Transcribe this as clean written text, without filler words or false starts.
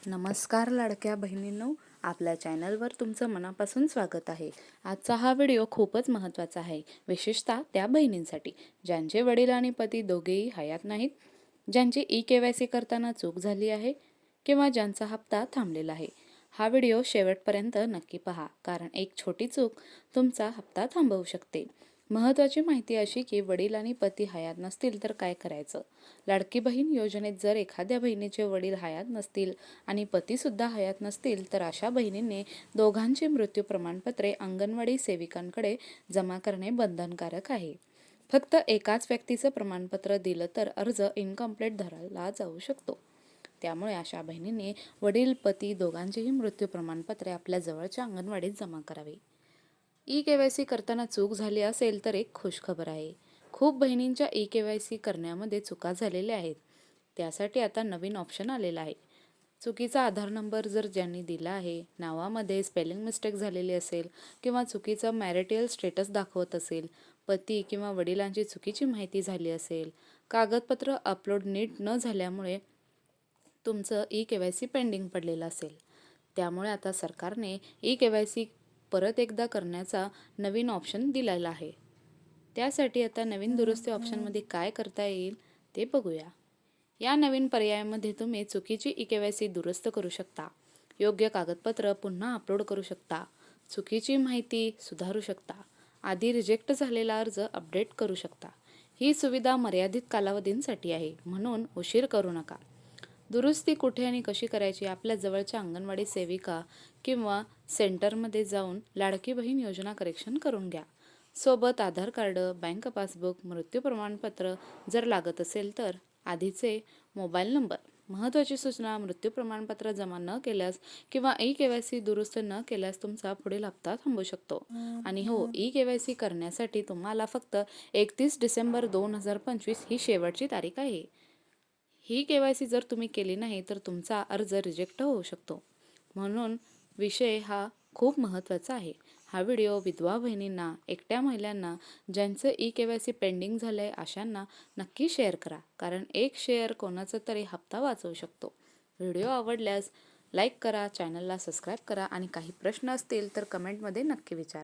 नमस्कार लाडक्या बहिणींनो, आपल्या चॅनलवर तुमचं मनापासून स्वागत आहे. आजचा हा व्हिडिओ खूपच महत्त्वाचा आहे, विशेषतः त्या बहिणींसाठी ज्यांचे वडील आणि पती दोघेही हयात नाहीत, ज्यांची ई-के-वाय-सी करताना चूक झाली आहे किंवा ज्यांचा हप्ता थांबलेला आहे. हा व्हिडिओ शेवटपर्यंत नक्की पहा, कारण एक छोटी चूक तुमचा हप्ता थांबवू शकते. महत्त्वाची माहिती अशी की वडील आणि पती हयात नसतील तर काय करायचं. लाडकी बहीण योजनेत जर एखाद्या बहिणीचे वडील हयात नसतील आणि पतीसुद्धा हयात नसतील तर अशा बहिणींनी दोघांची मृत्यू प्रमाणपत्रे अंगणवाडी सेविकांकडे जमा करणे बंधनकारक आहे. फक्त एकाच व्यक्तीचं प्रमाणपत्र दिलं तर अर्ज इनकम्प्लीट धरला जाऊ शकतो. त्यामुळे अशा बहिणींनी वडील पती दोघांचीही मृत्यू प्रमाणपत्रे आपल्या जवळच्या अंगणवाडीत जमा करावी. ई-के-वाय-सी करताना चूक झाली असेल तर एक खुशखबर आहे. खूप बहिणींच्या ई-के-वाय-सी करण्यामध्ये चुका झालेल्या आहेत. त्यासाठी आता नवीन ऑप्शन आलेला आहे. चुकीचा आधार नंबर जर ज्यांनी दिला आहे, नावामध्ये स्पेलिंग मिस्टेक झालेली असेल किंवा चुकीचं मॅरिटल स्टेटस दाखवत असेल, पती किंवा वडिलांची चुकीची माहिती झाली असेल, कागदपत्र अपलोड नीट न झाल्यामुळे तुमचं ई-के-वाय-सी पेंडिंग पडलेलं असेल. त्यामुळे आता सरकारने ई-के-वाय-सी परत एकदा करण्याचा नवीन ऑप्शन दिलेला आहे. त्यासाठी आता नवीन दुरुस्ती ऑप्शनमध्ये काय करता येईल ते बघूया. या नवीन पर्यायामध्ये तुम्ही चुकीची ई-के-वाय-सी दुरुस्त करू शकता, योग्य कागदपत्र पुन्हा अपलोड करू शकता, चुकीची माहिती सुधारू शकता, आधी रिजेक्ट झालेला अर्ज अपडेट करू शकता. ही सुविधा मर्यादित कालावधींसाठी आहे, म्हणून उशीर करू नका. दुरुस्ती कुठे आणि कशी करायची? आपल्या जवळच्या अंगणवाडी सेविका किंवा सेंटरमध्ये जाऊन लाडकी बहीण योजना करेक्शन करून घ्या. सोबत आधार कार्ड, बँक पासबुक, मृत्यू प्रमाणपत्र जर लागत असेल तर आधीचे मोबाईल नंबर. महत्त्वाची सूचना, मृत्यू प्रमाणपत्र जमा न केल्यास किंवा ई-के-वाय-सी दुरुस्त न केल्यास तुमचा पुढील हप्ता थांबू शकतो. आणि हो, ई-के-वाय-सी करण्यासाठी तुम्हाला फक्त 31 डिसेंबर 2025 ही शेवटची तारीख आहे. ही के-वाय-सी जर तुम्ही केली नाही तर तुमचा अर्ज रिजेक्ट होऊ शकतो. म्हणून विषय हा खूप महत्त्वाचा आहे. हा व्हिडिओ विधवा बहिणींना, एकट्या महिलांना, ज्यांचं ई-के-वाय-सी पेंडिंग झालं आहे अशांना नक्की शेअर करा, कारण एक शेअर कोणाचा तरी हप्ता वाचवू शकतो. व्हिडिओ आवडल्यास लाईक करा, चॅनलला सबस्क्राईब करा आणि काही प्रश्न असतील तर कमेंटमध्ये नक्की विचारा.